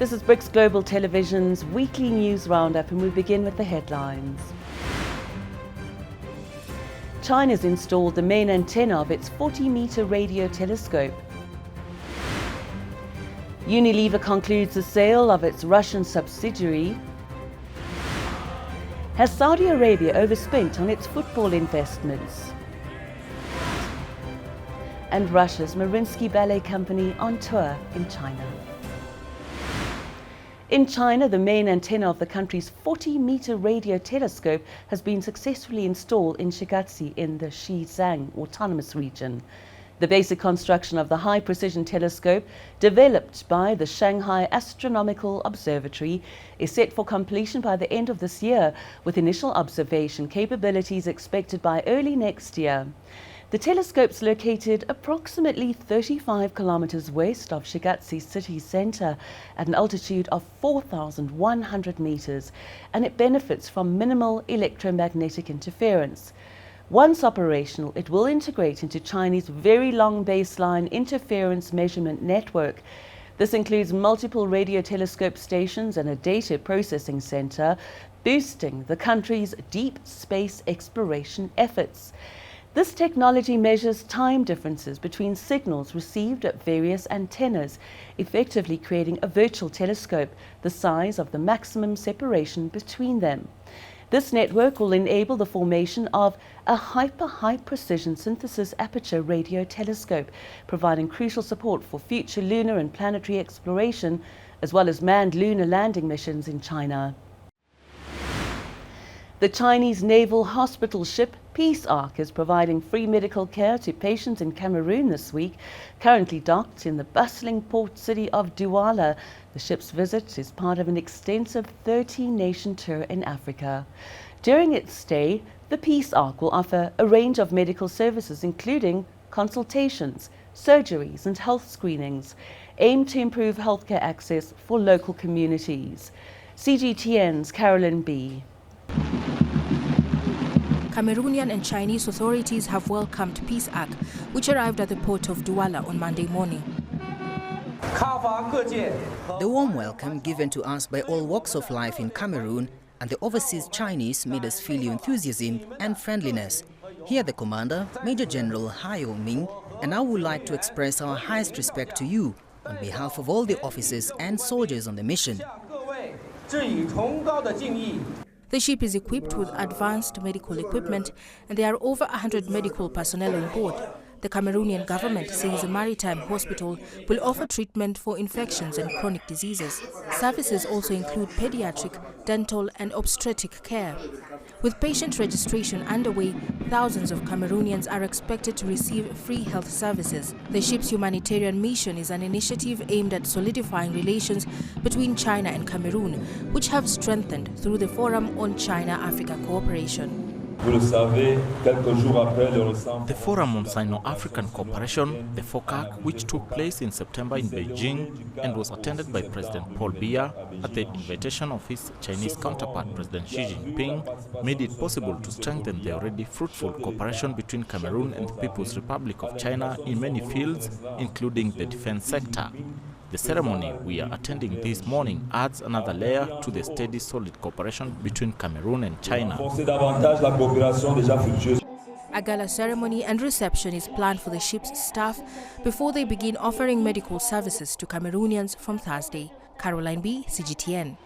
This is BRICS Global Television's weekly news roundup, and we begin with the headlines. China's installed the main antenna of its 40-meter radio telescope. Unilever concludes the sale of its Russian subsidiary. Has Saudi Arabia overspent on its football investments? And Russia's Mariinsky Ballet Company on tour in China. In China, the main antenna of the country's 40-meter radio telescope has been successfully installed in Shigatse in the Xizang Autonomous Region. The basic construction of the high-precision telescope, developed by the Shanghai Astronomical Observatory, is set for completion by the end of this year, with initial observation capabilities expected by early next year. The telescope is located approximately 35 kilometers west of Shigatse city center at an altitude of 4,100 meters, and it benefits from minimal electromagnetic interference. Once operational, it will integrate into Chinese Very Long Baseline Interference Measurement Network. This includes multiple radio telescope stations and a data processing center, boosting the country's deep space exploration efforts. This technology measures time differences between signals received at various antennas, effectively creating a virtual telescope the size of the maximum separation between them. This network will enable the formation of a hyper-high precision synthesis aperture radio telescope, providing crucial support for future lunar and planetary exploration, as well as manned lunar landing missions in China. The Chinese naval hospital ship Peace Ark is providing free medical care to patients in Cameroon this week. Currently docked in the bustling port city of Douala, the ship's visit is part of an extensive 13-nation tour in Africa. During its stay, the Peace Ark will offer a range of medical services, including consultations, surgeries and health screenings, aimed to improve healthcare access for local communities. CGTN's Carolyn B. Cameroonian and Chinese authorities have welcomed Peace Ark, which arrived at the port of Douala on Monday morning. The warm welcome given to us by all walks of life in Cameroon and the overseas Chinese made us feel your enthusiasm and friendliness. Here the commander, Major General Hayo Ming, and I would like to express our highest respect to you on behalf of all the officers and soldiers on the mission. The ship is equipped with advanced medical equipment, and there are over 100 medical personnel on board. The Cameroonian government says the maritime hospital will offer treatment for infections and chronic diseases. Services also include pediatric, dental and obstetric care. With patient registration underway, thousands of Cameroonians are expected to receive free health services. The ship's humanitarian mission is an initiative aimed at solidifying relations between China and Cameroon, which have strengthened through the Forum on China-Africa Cooperation. The Forum on Sino-African Cooperation, the FOCAC, which took place in September in Beijing and was attended by President Paul Biya at the invitation of his Chinese counterpart President Xi Jinping, made it possible to strengthen the already fruitful cooperation between Cameroon and the People's Republic of China in many fields, including the defense sector. The ceremony we are attending this morning adds another layer to the steady, solid cooperation between Cameroon and China. A gala ceremony and reception is planned for the ship's staff before they begin offering medical services to Cameroonians from Thursday. Caroline B., CGTN.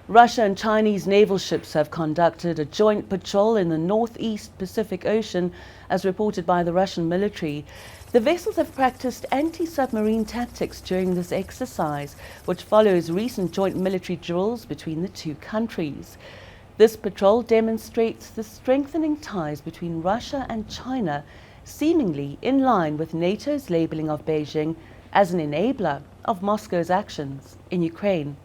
Russia and Chinese naval ships have conducted a joint patrol in the northeast Pacific Ocean, as reported by the Russian military. The vessels have practiced anti-submarine tactics during this exercise, which follows recent joint military drills between the two countries. This patrol demonstrates the strengthening ties between Russia and China, seemingly in line with NATO's labeling of Beijing as an enabler of Moscow's actions in Ukraine.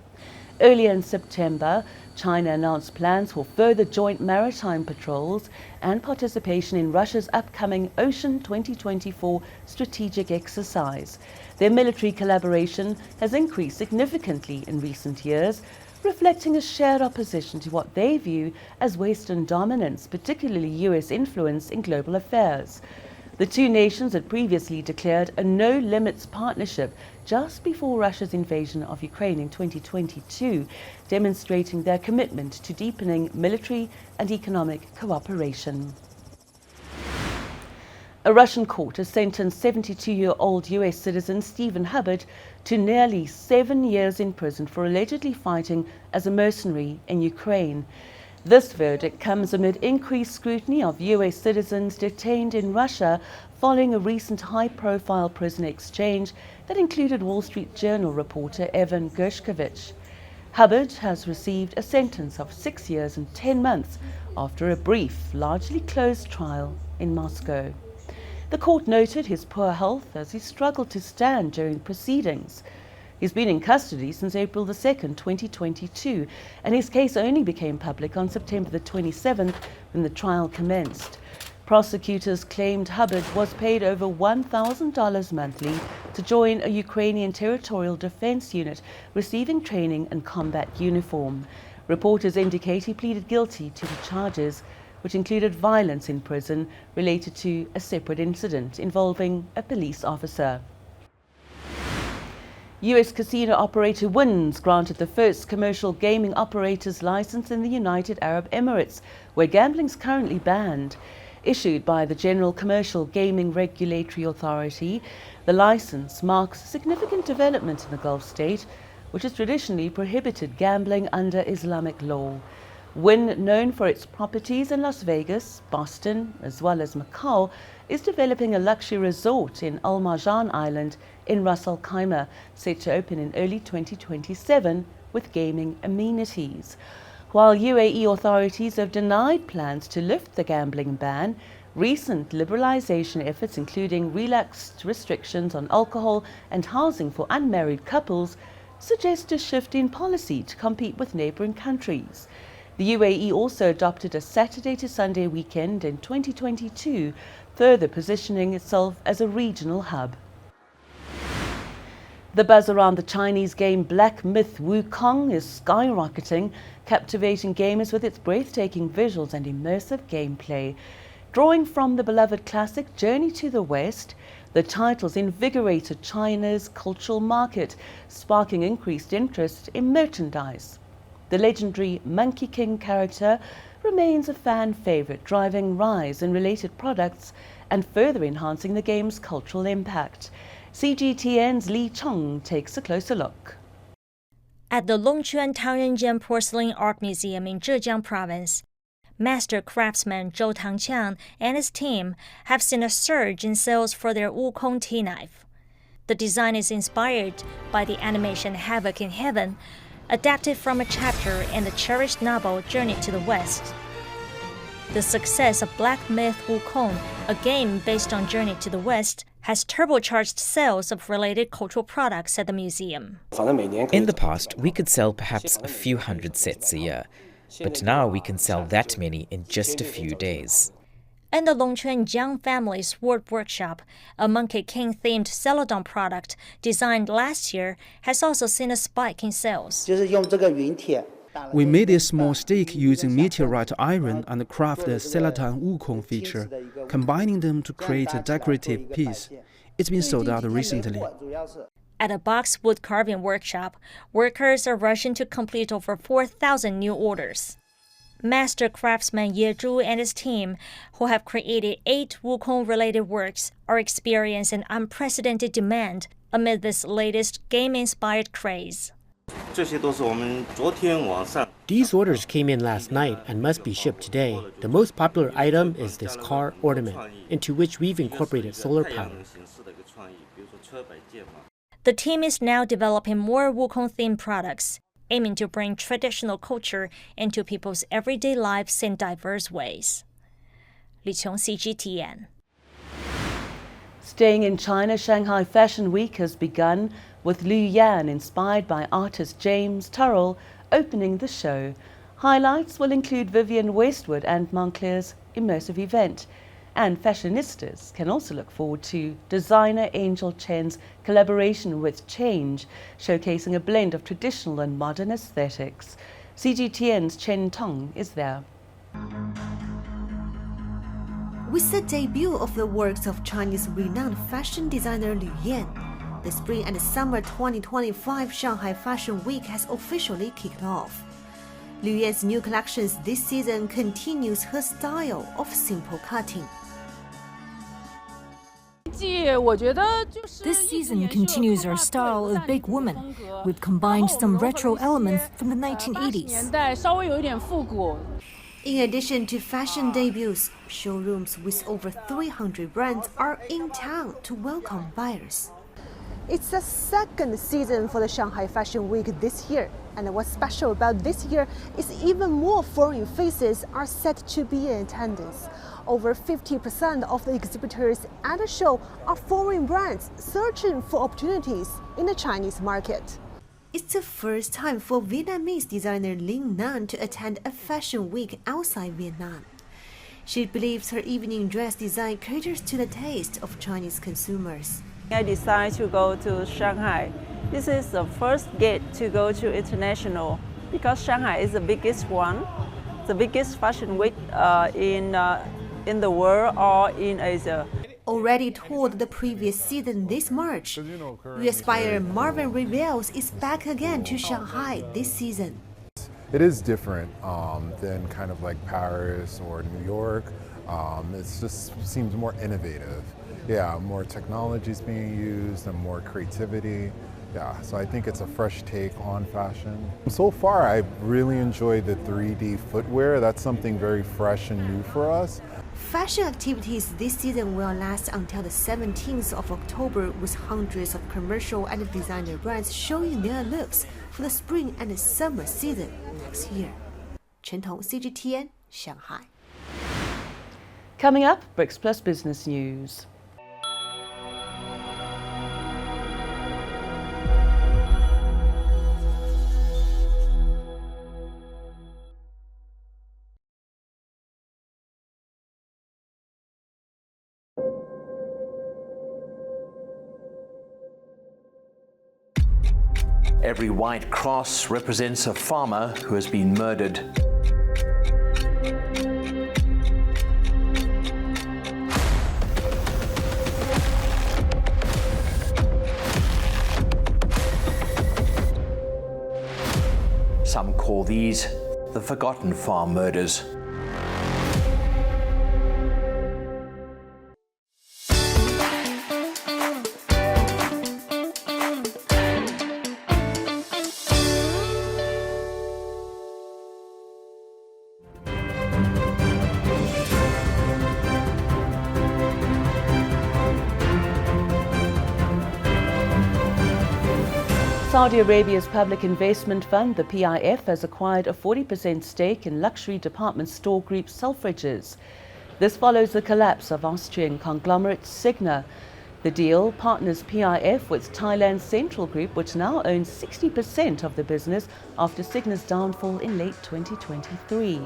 Earlier in September, China announced plans for further joint maritime patrols and participation in Russia's upcoming Ocean 2024 strategic exercise. Their military collaboration has increased significantly in recent years, reflecting a shared opposition to what they view as Western dominance, particularly US influence in global affairs. The two nations had previously declared a no-limits partnership just before Russia's invasion of Ukraine in 2022, demonstrating their commitment to deepening military and economic cooperation. A Russian court has sentenced 72-year-old US citizen Stephen Hubbard to nearly 7 years in prison for allegedly fighting as a mercenary in Ukraine. This verdict comes amid increased scrutiny of US citizens detained in Russia following a recent high-profile prison exchange that included Wall Street Journal reporter Evan Gershkovich. Hubbard has received a sentence of 6 years and 10 months after a brief, largely closed trial in Moscow. The court noted his poor health as he struggled to stand during proceedings. He's been in custody since April 2, 2022, and his case only became public on September the 27th when the trial commenced. Prosecutors claimed Hubbard was paid over $1,000 monthly to join a Ukrainian territorial defense unit receiving training and combat uniform. Reporters indicate he pleaded guilty to the charges, which included violence in prison related to a separate incident involving a police officer. US casino operator Wins granted the first commercial gaming operator's license in the United Arab Emirates, where gambling is currently banned. Issued by the General Commercial Gaming Regulatory Authority, the license marks a significant development in the Gulf state, which has traditionally prohibited gambling under Islamic law. Wynn, known for its properties in Las Vegas, Boston, as well as Macau, is developing a luxury resort in Al Marjan Island in Ras Al Khaimah, set to open in early 2027 with gaming amenities. While UAE authorities have denied plans to lift the gambling ban, recent liberalization efforts, including relaxed restrictions on alcohol and housing for unmarried couples, suggest a shift in policy to compete with neighboring countries. The UAE also adopted a Saturday to Sunday weekend in 2022, further positioning itself as a regional hub. The buzz around the Chinese game Black Myth Wukong is skyrocketing, captivating gamers with its breathtaking visuals and immersive gameplay. Drawing from the beloved classic Journey to the West, the titles invigorated China's cultural market, sparking increased interest in merchandise. The legendary Monkey King character remains a fan favorite, driving rise in related products and further enhancing the game's cultural impact. CGTN's Li Chong takes a closer look. At the Longquan Tangrenjian Porcelain Art Museum in Zhejiang Province, master craftsman Zhou Tangqiang and his team have seen a surge in sales for their Wukong tea knife. The design is inspired by the animation Havoc in Heaven, adapted from a chapter in the cherished novel Journey to the West. The success of Black Myth Wukong, a game based on Journey to the West, has turbocharged sales of related cultural products at the museum. In the past, we could sell perhaps a few hundred sets a year, but now we can sell that many in just a few days. And the Longquan Jiang family's Sword Workshop, a Monkey King-themed celadon product designed last year, has also seen a spike in sales. We made a small stick using meteorite iron and craft the celadon Wukong feature, combining them to create a decorative piece. It's been sold out recently. At a box wood carving workshop, workers are rushing to complete over 4,000 new orders. Master craftsman Ye Zhu and his team, who have created 8 Wukong-related works, are experiencing unprecedented demand amid this latest game-inspired craze. These orders came in last night and must be shipped today. The most popular item is this car ornament, into which we've incorporated solar power. The team is now developing more Wukong-themed products, aiming to bring traditional culture into people's everyday lives in diverse ways. Li Qiong, CGTN. Staying in China, Shanghai Fashion Week has begun, with Lu Yan, inspired by artist James Turrell, opening the show. Highlights will include Vivienne Westwood and Moncler's immersive event. And fashionistas can also look forward to designer Angel Chen's collaboration with Change, showcasing a blend of traditional and modern aesthetics. CGTN's Chen Tong is there. With the debut of the works of Chinese renowned fashion designer Liu Yan, the Spring and Summer 2025 Shanghai Fashion Week has officially kicked off. Liu Yan's new collections this season continues her style of simple cutting. This season continues our style of big woman. We've combined some retro elements from the 1980s. In addition to fashion debuts, showrooms with over 300 brands are in town to welcome buyers. It's the second season for the Shanghai Fashion Week this year, and what's special about this year is even more foreign faces are set to be in attendance. Over 50% of the exhibitors at the show are foreign brands searching for opportunities in the Chinese market. It's the first time for Vietnamese designer Linh Nan to attend a fashion week outside Vietnam. She believes her evening dress design caters to the taste of Chinese consumers. I decided to go to Shanghai. This is the first gate to go to international because Shanghai is the biggest one, the biggest fashion week in the world or in Asia. Already toured the previous season this March, US buyer Marvin reveals is back again to Shanghai this season. It is different than kind of like Paris or New York. It just seems more innovative. Yeah, more technology is being used and more creativity. Yeah, so I think it's a fresh take on fashion. So far, I really enjoyed the 3D footwear. That's something very fresh and new for us. Fashion activities this season will last until the 17th of October with hundreds of commercial and designer brands showing their looks for the spring and summer season next year. Chen Tong, CGTN, Shanghai. Coming up, BRICS Plus Business News. Every white cross represents a farmer who has been murdered. Some call these the forgotten farm murders. Saudi Arabia's public investment fund, the PIF, has acquired a 40% stake in luxury department store group Selfridges. This follows the collapse of Austrian conglomerate Signa. The deal partners PIF with Thailand's Central Group, which now owns 60% of the business after Signa's downfall in late 2023.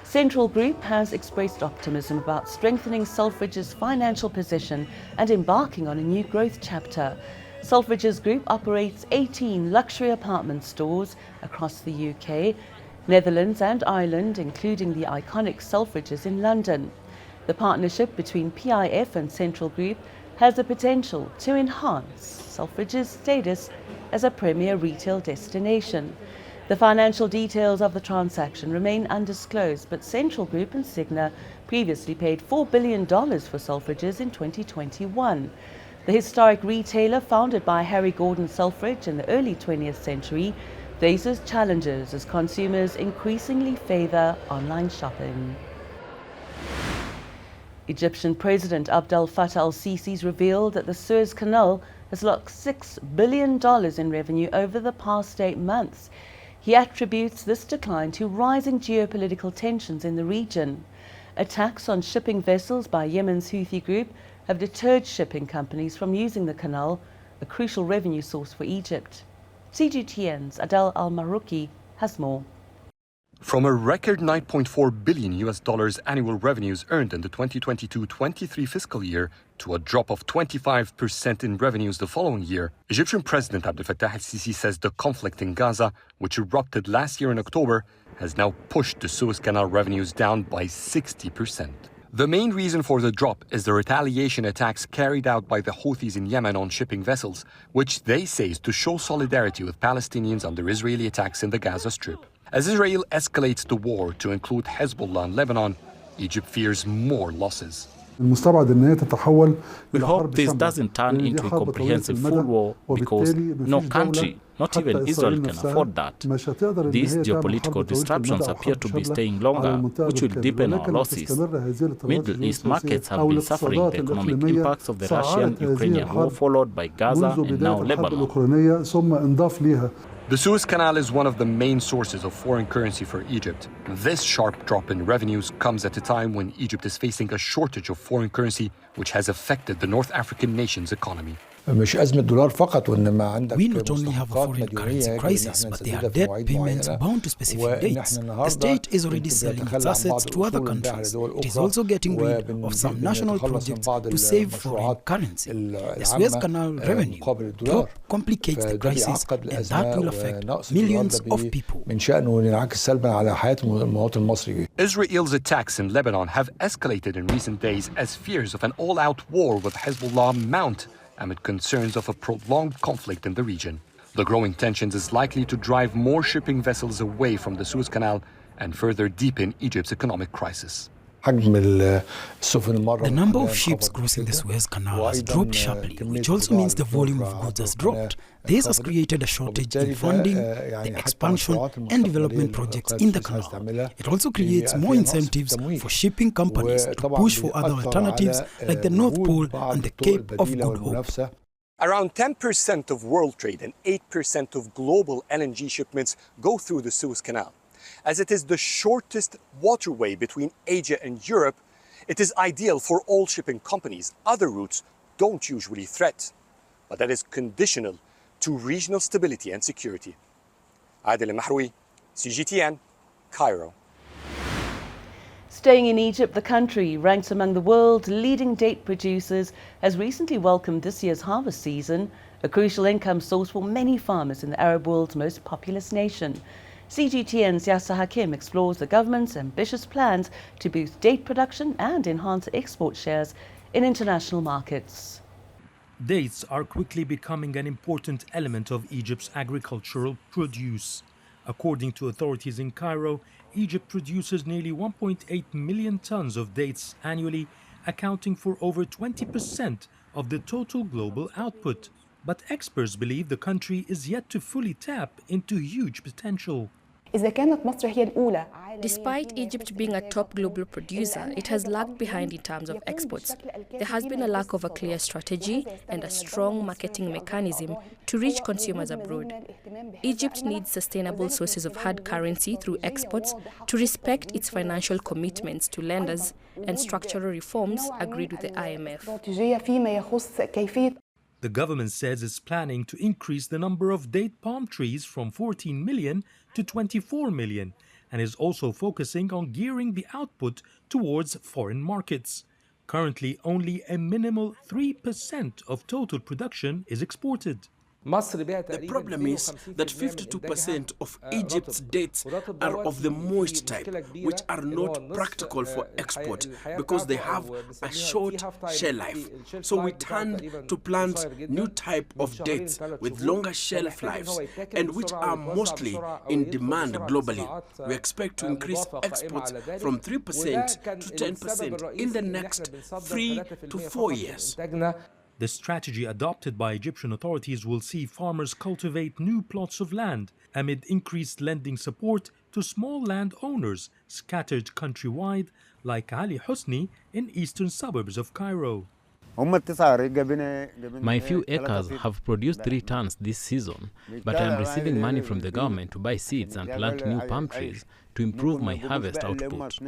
Central Group has expressed optimism about strengthening Selfridges' financial position and embarking on a new growth chapter. Selfridges Group operates 18 luxury apartment stores across the UK, Netherlands and Ireland, including the iconic Selfridges in London. The partnership between PIF and Central Group has the potential to enhance Selfridges' status as a premier retail destination. The financial details of the transaction remain undisclosed, but Central Group and Signa previously paid $4 billion for Selfridges in 2021. The historic retailer, founded by Harry Gordon Selfridge in the early 20th century, faces challenges as consumers increasingly favor online shopping. Egyptian President Abdel Fattah al-Sisi has revealed that the Suez Canal has lost $6 billion in revenue over the past 8 months. He attributes this decline to rising geopolitical tensions in the region. Attacks on shipping vessels by Yemen's Houthi group have deterred shipping companies from using the canal, a crucial revenue source for Egypt. CGTN's Adel Al-Marouki has more. From a record $9.4 billion annual revenues earned in the 2022-23 fiscal year to a drop of 25% in revenues the following year, Egyptian President Abdel Fattah al-Sisi says the conflict in Gaza, which erupted last year in October, has now pushed the Suez Canal revenues down by 60%. The main reason for the drop is the retaliation attacks carried out by the Houthis in Yemen on shipping vessels, which they say is to show solidarity with Palestinians under Israeli attacks in the Gaza Strip. As Israel escalates the war to include Hezbollah and Lebanon, Egypt fears more losses. We hope this doesn't turn into a comprehensive full war because no country, not even Israel, can afford that. These geopolitical disruptions appear to be staying longer, which will deepen our losses. Middle East markets have been suffering the economic impacts of the Russian-Ukrainian war, followed by Gaza and now Lebanon. The Suez Canal is one of the main sources of foreign currency for Egypt. This sharp drop in revenues comes at a time when Egypt is facing a shortage of foreign currency, which has affected the North African nation's economy. We not only have a foreign currency crisis, but there are debt payments bound to specific dates. The state is already selling its assets to other countries. It is also getting rid of some national projects to save foreign currency. The Suez Canal revenue drop complicates the crisis, and that will affect millions of people. Israel's attacks in Lebanon have escalated in recent days as fears of an all-out war with Hezbollah mount amid concerns of a prolonged conflict in the region. The growing tensions is likely to drive more shipping vessels away from the Suez Canal and further deepen Egypt's economic crisis. The number of ships crossing the Suez Canal has dropped sharply, which also means the volume of goods has dropped. This has created a shortage in funding the expansion and development projects in the canal. It also creates more incentives for shipping companies to push for other alternatives like the North Pole and the Cape of Good Hope. Around 10% of world trade and 8% of global LNG shipments go through the Suez Canal. As it is the shortest waterway between Asia and Europe, it is ideal for all shipping companies. Other routes don't usually threat, but that is conditional to regional stability and security. Adel Mahroui, CGTN, Cairo. Staying in Egypt, the country, ranked among the world's leading date producers, has recently welcomed this year's harvest season, a crucial income source for many farmers in the Arab world's most populous nation. CGTN's Yasser Hakim explores the government's ambitious plans to boost date production and enhance export shares in international markets. Dates are quickly becoming an important element of Egypt's agricultural produce. According to authorities in Cairo, Egypt produces nearly 1.8 million tons of dates annually, accounting for over 20% of the total global output. But experts believe the country is yet to fully tap into huge potential. Despite Egypt being a top global producer, it has lagged behind in terms of exports. There has been a lack of a clear strategy and a strong marketing mechanism to reach consumers abroad. Egypt needs sustainable sources of hard currency through exports to respect its financial commitments to lenders and structural reforms agreed with the IMF. The government says it's planning to increase the number of date palm trees from 14 million to 24 million and is also focusing on gearing the output towards foreign markets. Currently, only a minimal 3% of total production is exported. The problem is that 52% of Egypt's dates are of the moist type, which are not practical for export because they have a short shelf life. So we turned to plant new type of dates with longer shelf lives and which are mostly in demand globally. We expect to increase exports from 3% to 10% in the next 3 to 4 years. The strategy adopted by Egyptian authorities will see farmers cultivate new plots of land amid increased lending support to small landowners scattered countrywide, like Ali Hosni in eastern suburbs of Cairo. My few acres have produced 3 tons this season, but I am receiving money from the government to buy seeds and plant new palm trees to improve my harvest output.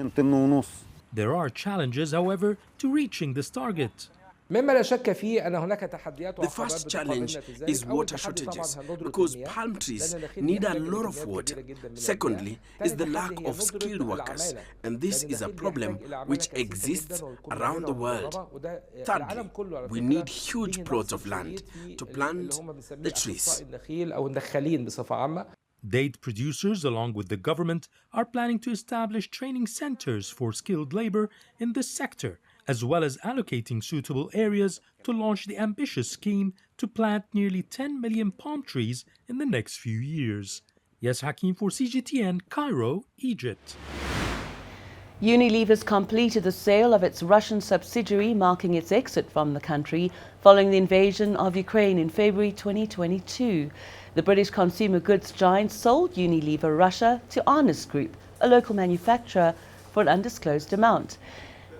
There are challenges, however, to reaching this target. The first challenge is water shortages because palm trees need a lot of water. Secondly is the lack of skilled workers, and this is a problem which exists around the world. Thirdly, we need huge plots of land to plant the trees. Date producers, along with the government, are planning to establish training centers for skilled labor in this sector, as well as allocating suitable areas to launch the ambitious scheme to plant nearly 10 million palm trees in the next few years. Yes Hakim for CGTN, Cairo, Egypt. Unilever's completed the sale of its Russian subsidiary, marking its exit from the country following the invasion of Ukraine in February 2022. The British consumer goods giant sold Unilever Russia to Honest Group, a local manufacturer, for an undisclosed amount.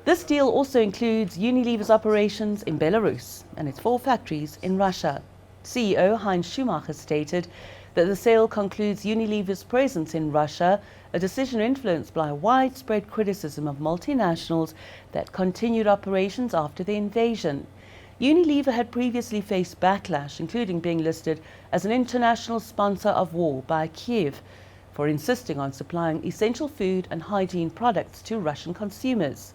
This deal also includes Unilever's operations in Belarus and its 4 factories in Russia. CEO Heinz Schumacher stated that the sale concludes Unilever's presence in Russia, a decision influenced by widespread criticism of multinationals that continued operations after the invasion. Unilever had previously faced backlash, including being listed as an international sponsor of war by Kiev, for insisting on supplying essential food and hygiene products to Russian consumers.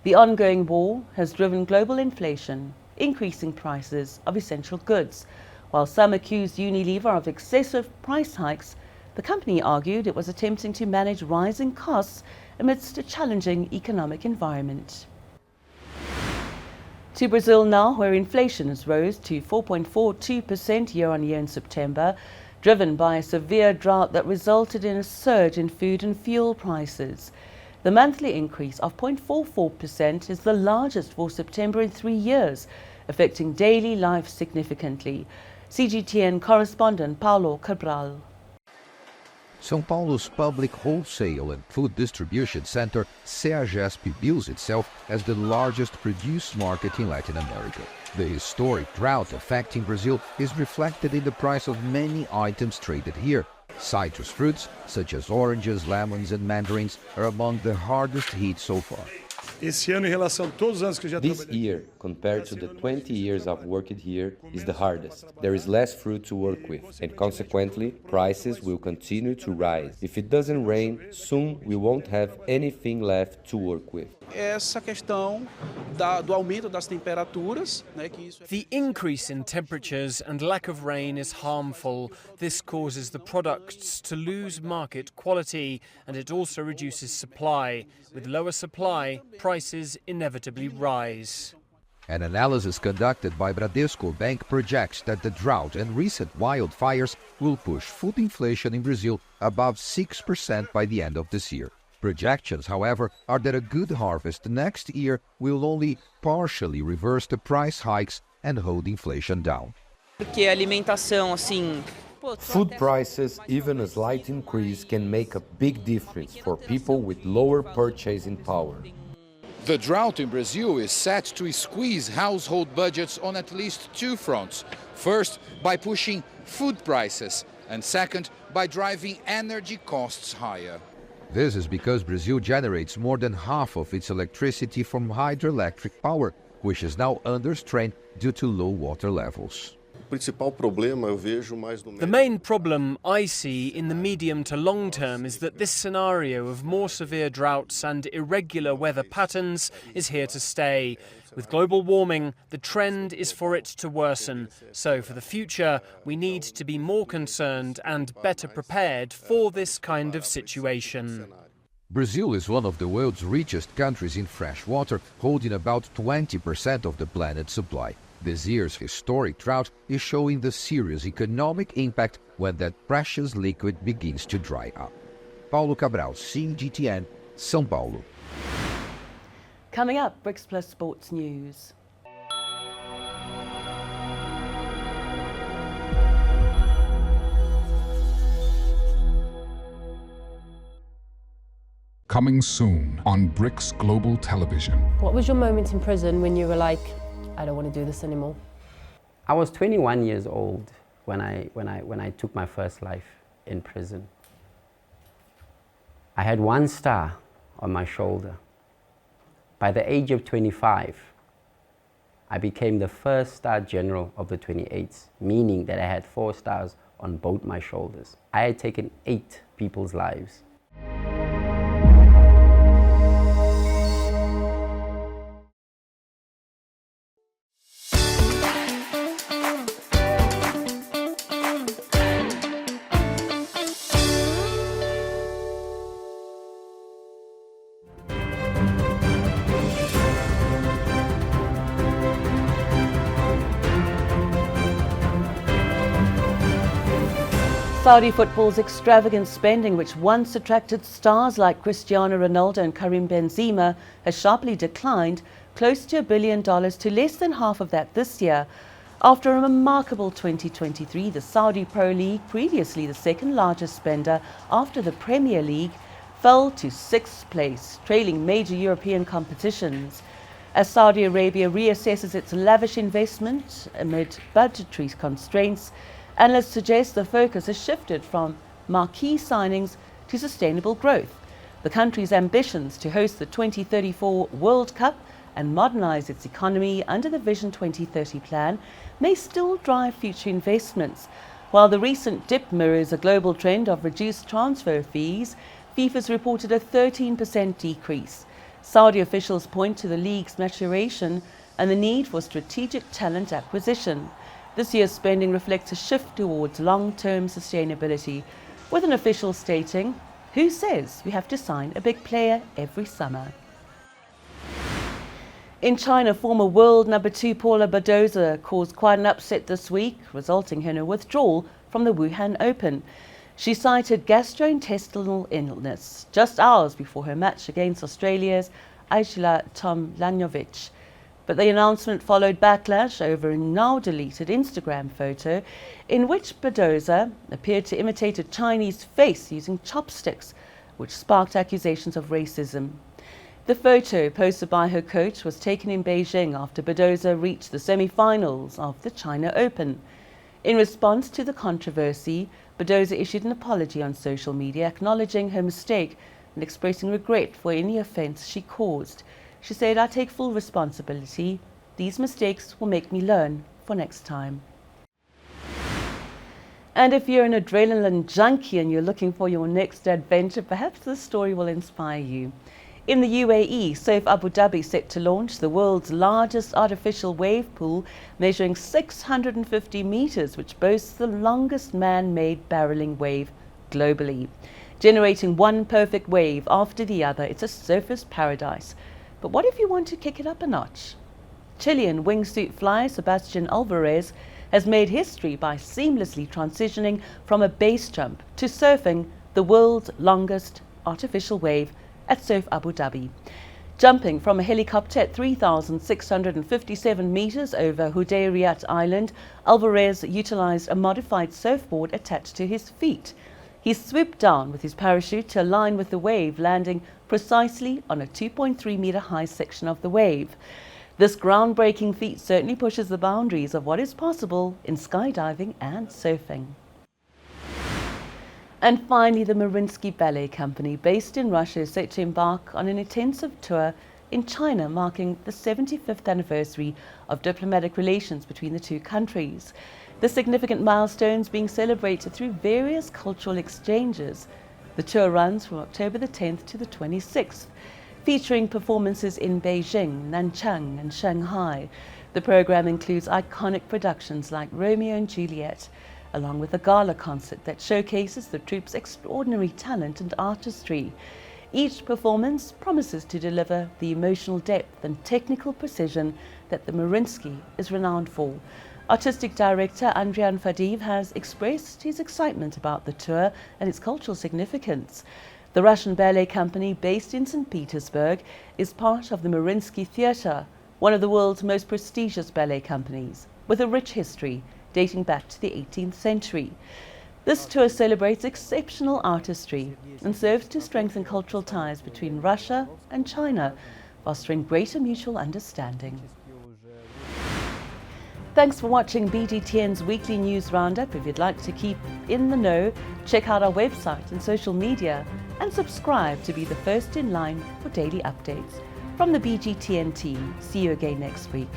The ongoing war has driven global inflation, increasing prices of essential goods. While some accused Unilever of excessive price hikes, the company argued it was attempting to manage rising costs amidst a challenging economic environment. To Brazil now, where inflation has rose to 4.42% year-on-year in September, driven by a severe drought that resulted in a surge in food and fuel prices. The monthly increase of 0.44% is the largest for September in 3 years, affecting daily life significantly. CGTN correspondent Paulo Cabral. São Paulo's public wholesale and food distribution center, CEAGESP, bills itself as the largest produce market in Latin America. The historic drought affecting Brazil is reflected in the price of many items traded here. Citrus fruits, such as oranges, lemons and mandarins, are among the hardest hit so far. This year, compared to the 20 years I've worked here, is the hardest. There is less fruit to work with, and consequently, prices will continue to rise. If it doesn't rain, soon we won't have anything left to work with. The increase in temperatures and lack of rain is harmful. This causes the products to lose market quality, and it also reduces supply. With lower supply, prices inevitably rise. An analysis conducted by Bradesco Bank projects that the drought and recent wildfires will push food inflation in Brazil above 6% by the end of this year. Projections, however, are that a good harvest next year will only partially reverse the price hikes and hold inflation down. Food prices, even a slight increase, can make a big difference for people with lower purchasing power. The drought in Brazil is set to squeeze household budgets on at least 2 fronts. First, by pushing food prices, and second, by driving energy costs higher. This is because Brazil generates more than half of its electricity from hydroelectric power, which is now under strain due to low water levels. The main problem I see in the medium to long term is that this scenario of more severe droughts and irregular weather patterns is here to stay. With global warming, the trend is for it to worsen. So for the future, we need to be more concerned and better prepared for this kind of situation. Brazil is one of the world's richest countries in fresh water, holding about 20% of the planet's supply. This year's historic drought is showing the serious economic impact when that precious liquid begins to dry up. Paulo Cabral, CGTN, São Paulo. Coming up, BRICS Plus Sports News. Coming soon on BRICS Global Television. What was your moment in prison when you were like, I don't want to do this anymore? I was 21 years old when I took my first life in prison. I had 1 star on my shoulder. By the age of 25, I became the first star general of the 28s, meaning that I had 4 stars on both my shoulders. I had taken 8 people's lives. Saudi football's extravagant spending, which once attracted stars like Cristiano Ronaldo and Karim Benzema, has sharply declined, close to $1 billion to less than half of that this year. After a remarkable 2023, the Saudi Pro League, previously the second largest spender after the Premier League, fell to 6th place, trailing major European competitions. As Saudi Arabia reassesses its lavish investment amid budgetary constraints, analysts suggest the focus has shifted from marquee signings to sustainable growth. The country's ambitions to host the 2034 World Cup and modernize its economy under the Vision 2030 plan may still drive future investments. While the recent dip mirrors a global trend of reduced transfer fees, FIFA's reported a 13% decrease. Saudi officials point to the league's maturation and the need for strategic talent acquisition. This year's spending reflects a shift towards long-term sustainability, with an official stating, "Who says we have to sign a big player every summer?" In China, former world number 2 Paula Badoza caused quite an upset this week, resulting in her withdrawal from the Wuhan Open. She cited gastrointestinal illness just hours before her match against Australia's Ajla Tomljanovic. But the announcement followed backlash over a now-deleted Instagram photo in which Badoza appeared to imitate a Chinese face using chopsticks, which sparked accusations of racism. The photo, posted by her coach, was taken in Beijing after Badoza reached the semi-finals of the China Open. In response to the controversy, Badoza issued an apology on social media, acknowledging her mistake and expressing regret for any offence she caused. She said, "I take full responsibility. These mistakes will make me learn for next time." And if you're an adrenaline junkie and you're looking for your next adventure, perhaps this story will inspire you. In the UAE, Surf Abu Dhabi set to launch the world's largest artificial wave pool, measuring 650 meters, which boasts the longest man-made barreling wave globally. Generating one perfect wave after the other, it's a surfer's paradise. But what if you want to kick it up a notch? Chilean wingsuit flyer Sebastian Alvarez has made history by seamlessly transitioning from a base jump to surfing the world's longest artificial wave at Surf Abu Dhabi. Jumping from a helicopter at 3,657 meters over Hudayriat Island, Alvarez utilized a modified surfboard attached to his feet. He swooped down with his parachute to align with the wave, landing precisely on a 2.3-meter high section of the wave. This groundbreaking feat certainly pushes the boundaries of what is possible in skydiving and surfing. And finally, the Mariinsky Ballet Company, based in Russia, is set to embark on an intensive tour in China, marking the 75th anniversary of diplomatic relations between the two countries. The significant milestones being celebrated through various cultural exchanges. The tour runs from October the 10th to the 26th, featuring performances in Beijing, Nanchang and Shanghai. The program includes iconic productions like Romeo and Juliet, along with a gala concert that showcases the troupe's extraordinary talent and artistry. Each performance promises to deliver the emotional depth and technical precision that the Mariinsky is renowned for. Artistic director Andrian Fadiv has expressed his excitement about the tour and its cultural significance. The Russian ballet company, based in St. Petersburg, is part of the Mariinsky Theatre, one of the world's most prestigious ballet companies, with a rich history dating back to the 18th century. This tour celebrates exceptional artistry and serves to strengthen cultural ties between Russia and China, fostering greater mutual understanding. Thanks for watching BGTN's weekly news roundup. If you'd like to keep in the know, check out our website and social media and subscribe to be the first in line for daily updates. From the BGTN team, see you again next week.